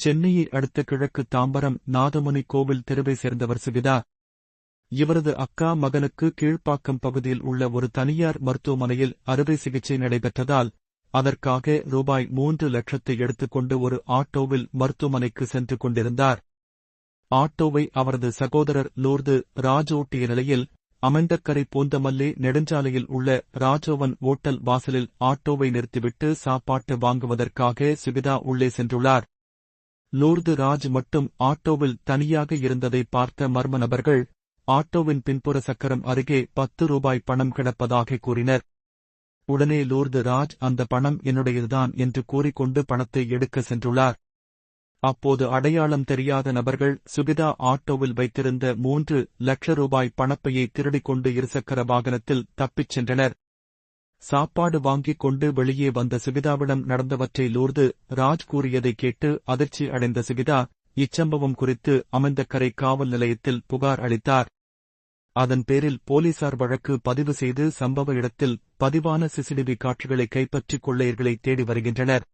சென்னையை அடுத்த கிழக்கு தாம்பரம் நாதமுனி கோவில் தெருவை சேர்ந்தவர் சுகிதா. இவரது அக்கா மகனுக்கு கீழ்ப்பாக்கம் பகுதியில் உள்ள ஒரு தனியார் மருத்துவமனையில் அறுவை சிகிச்சை நடைபெற்றதால் அதற்காக ரூபாய் 3 லட்சத்தை எடுத்துக்கொண்டு ஒரு ஆட்டோவில் மருத்துவமனைக்கு சென்று கொண்டிருந்தார். ஆட்டோவை அவரது சகோதரர் லூர்து ராஜ் ஓட்டிய நிலையில் அமெண்டக்கரை பூந்தமல்லி நெடுஞ்சாலையில் உள்ள ராஜோவன் ஓட்டல் வாசலில் ஆட்டோவை நிறுத்திவிட்டு சாப்பாட்டு வாங்குவதற்காக சுகிதா உள்ளே சென்றுள்ளார். லூர்து ராஜ் மட்டும் ஆட்டோவில் தனியாக இருந்ததை பார்த்த மர்ம நபர்கள் ஆட்டோவின் பின்புற சக்கரம் அருகே 10 ரூபாய் பணம் கிடப்பதாக கூறினர். உடனே லூர்து ராஜ் அந்த பணம் என்னுடையதுதான் என்று கூறிக்கொண்டு பணத்தை எடுக்க சென்றுள்ளார். அப்போது அடையாளம் தெரியாத நபர்கள் சுகிதா ஆட்டோவில் வைத்திருந்த 3 லட்ச ரூபாய் பணப்பையை திருடிக்கொண்டு இருசக்கர வாகனத்தில் தப்பிச் சென்றனர். சாப்பாடு வாங்கிக் கொண்டு வெளியே வந்த சுகிதாவிடம் நடந்தவற்றை லூர்து ராஜ் கூறியதை கேட்டு அதிர்ச்சி அடைந்த சுகிதா இச்சம்பவம் குறித்து அமெண்டக்கரை காவல் நிலையத்தில் புகார் அளித்தார். அதன் பேரில் போலீசார் வழக்கு பதிவு செய்து சம்பவ இடத்தில் பதிவான சிசிடிவி காட்சிகளை கைப்பற்றி கொள்ளையர்களை தேடி வருகின்றனர்.